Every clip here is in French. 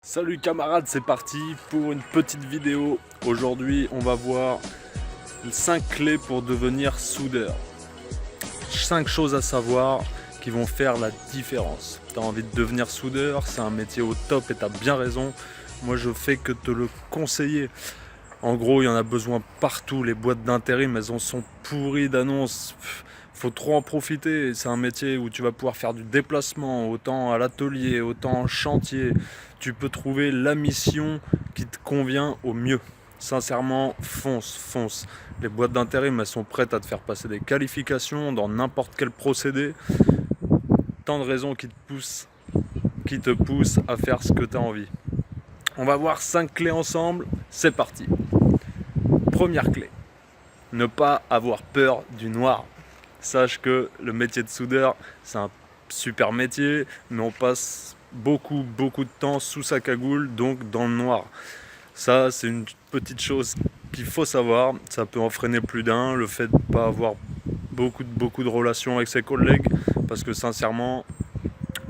Salut camarades, c'est parti pour une petite vidéo. Aujourd'hui, on va voir 5 clés pour devenir soudeur. 5 choses à savoir qui vont faire la différence. Tu as envie de devenir soudeur, c'est un métier au top et tu as bien raison. Moi, je fais que te le conseiller. En gros, il y en a besoin partout. Les boîtes d'intérim, elles en sont pourries d'annonces. Faut trop en profiter. C'est un métier où tu vas pouvoir faire du déplacement, autant à l'atelier, autant en chantier. Tu peux trouver la mission qui te convient au mieux. Sincèrement, fonce. Les boîtes d'intérim, elles sont prêtes à te faire passer des qualifications dans n'importe quel procédé. Tant de raisons qui te poussent à faire ce que tu as envie. On va voir 5 clés ensemble. C'est parti. Première clé, ne pas avoir peur du noir. Sache que le métier de soudeur, c'est un super métier, mais on passe beaucoup de temps sous sa cagoule, donc dans le noir. Ça, c'est une petite chose qu'il faut savoir. Ça peut en freiner plus d'un, le fait de ne pas avoir beaucoup de relations avec ses collègues, parce que sincèrement,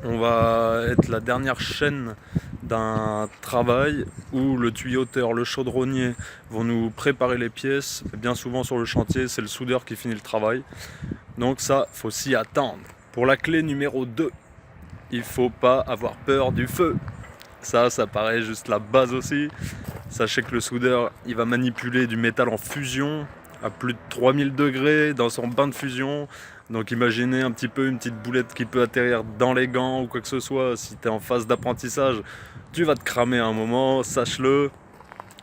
on va être la dernière chaîne d'un travail où le tuyauteur, le chaudronnier vont nous préparer les pièces. Et bien souvent sur le chantier, c'est le soudeur qui finit le travail. Donc ça, faut s'y attendre. Pour la clé numéro 2, il faut pas avoir peur du feu. Ça paraît juste la base aussi. Sachez que le soudeur, il va manipuler du métal en fusion à plus de 3000 degrés dans son bain de fusion. Donc imaginez un petit peu une petite boulette qui peut atterrir dans les gants ou quoi que ce soit. Si tu es en phase d'apprentissage, tu vas te cramer à un moment, sache-le.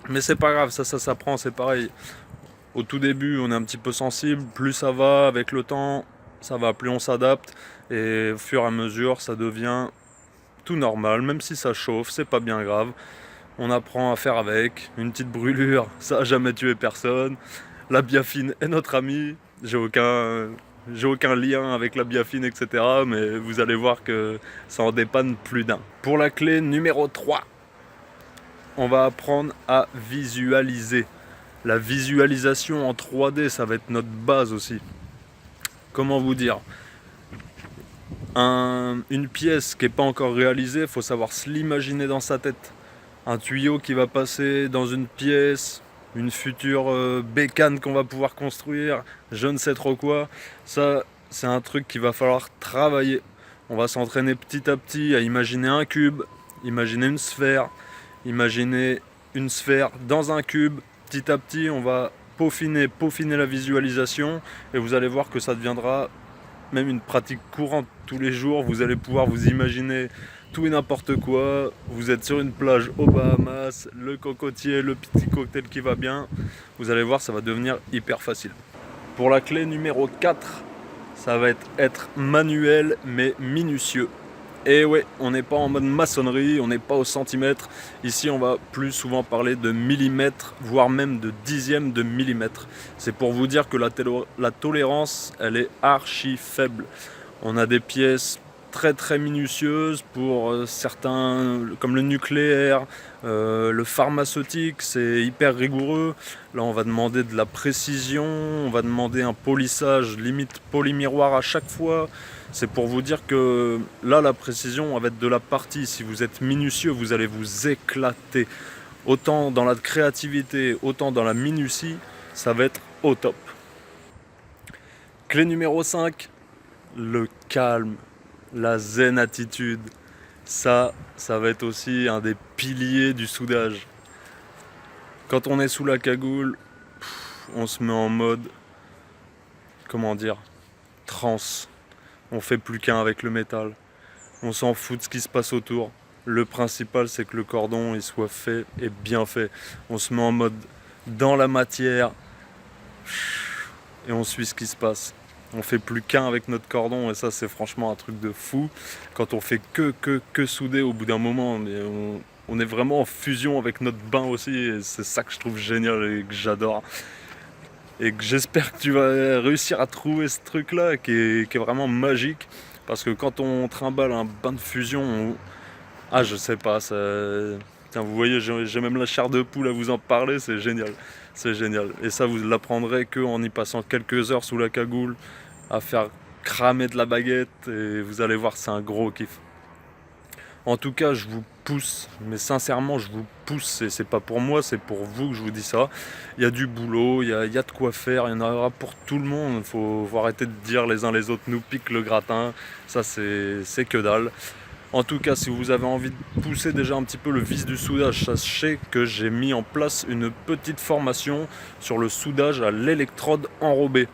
Mais c'est pas grave, ça s'apprend, c'est pareil. Au tout début, on est un petit peu sensible, plus ça va avec le temps, ça va, plus on s'adapte. Et au fur et à mesure, ça devient tout normal, même si ça chauffe, c'est pas bien grave. On apprend à faire avec, une petite brûlure, ça a jamais tué personne. La biafine est notre amie, j'ai aucun lien avec la biafine, etc. Mais vous allez voir que ça en dépanne plus d'un. Pour la clé numéro 3, on va apprendre à visualiser. La visualisation en 3D, ça va être notre base aussi. Comment vous dire ? Une pièce qui n'est pas encore réalisée, il faut savoir se l'imaginer dans sa tête. Un tuyau qui va passer dans une pièce, une future bécane qu'on va pouvoir construire, je ne sais trop quoi. Ça, c'est un truc qu'il va falloir travailler. On va s'entraîner petit à petit à imaginer un cube, imaginer une sphère dans un cube. Petit à petit, on va peaufiner la visualisation et vous allez voir que ça deviendra même une pratique courante tous les jours. Vous allez pouvoir vous imaginer tout et n'importe quoi. Vous êtes sur une plage aux Bahamas, le cocotier, le petit cocktail qui va bien. Vous allez voir, ça va devenir hyper facile. Pour la clé numéro 4, ça va être manuel mais minutieux. Et ouais, on n'est pas en mode maçonnerie, on n'est pas au centimètre. Ici, on va plus souvent parler de millimètres, voire même de dixièmes de millimètre. C'est pour vous dire que la tolérance, elle est archi faible. On a des pièces très minutieuses pour certains, comme le nucléaire, le pharmaceutique, c'est hyper rigoureux. Là, on va demander de la précision, on va demander un polissage limite polymiroir à chaque fois. C'est pour vous dire que là, la précision va être de la partie. Si vous êtes minutieux, vous allez vous éclater. Autant dans la créativité, autant dans la minutie, ça va être au top. Clé numéro 5, le calme, la zen attitude. Ça va être aussi un des piliers du soudage. Quand on est sous la cagoule, on se met en mode, comment dire, transe. On fait plus qu'un avec le métal. On s'en fout de ce qui se passe autour. Le principal, c'est que le cordon il soit fait et bien fait. On se met en mode dans la matière et on suit ce qui se passe. On fait plus qu'un avec notre cordon et ça, c'est franchement un truc de fou. Quand on fait que souder au bout d'un moment, on est vraiment en fusion avec notre bain aussi et c'est ça que je trouve génial et que j'adore. Et que j'espère que tu vas réussir à trouver ce truc là qui est vraiment magique, parce que quand on trimballe un bain de fusion, je sais pas, ça... Tiens, vous voyez, j'ai même la chair de poule à vous en parler, c'est génial, et ça vous l'apprendrez qu'en y passant quelques heures sous la cagoule à faire cramer de la baguette, et vous allez voir, c'est un gros kiff. En tout cas, je vous pousse, mais sincèrement, je vous pousse, et c'est pas pour moi, c'est pour vous que je vous dis ça. Il y a du boulot, il y a de quoi faire, il y en aura pour tout le monde. Faut arrêter de dire les uns les autres nous piquent le gratin, ça c'est que dalle. En tout cas, si vous avez envie de pousser déjà un petit peu le vice du soudage, sachez que j'ai mis en place une petite formation sur le soudage à l'électrode enrobée.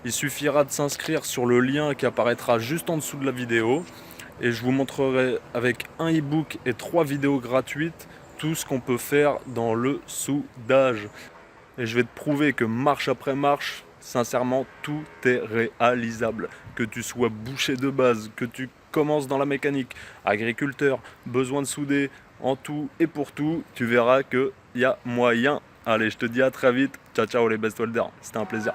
Il suffira de s'inscrire sur le lien qui apparaîtra juste en dessous de la vidéo et je vous montrerai avec un e-book et 3 vidéos gratuites tout ce qu'on peut faire dans le soudage. Et je vais te prouver que marche après marche, sincèrement, tout est réalisable. Que tu sois boucher de base, que tu commences dans la mécanique, agriculteur, besoin de souder, en tout et pour tout, tu verras qu'il y a moyen. Allez, je te dis à très vite. Ciao, ciao les best welders. C'était un plaisir.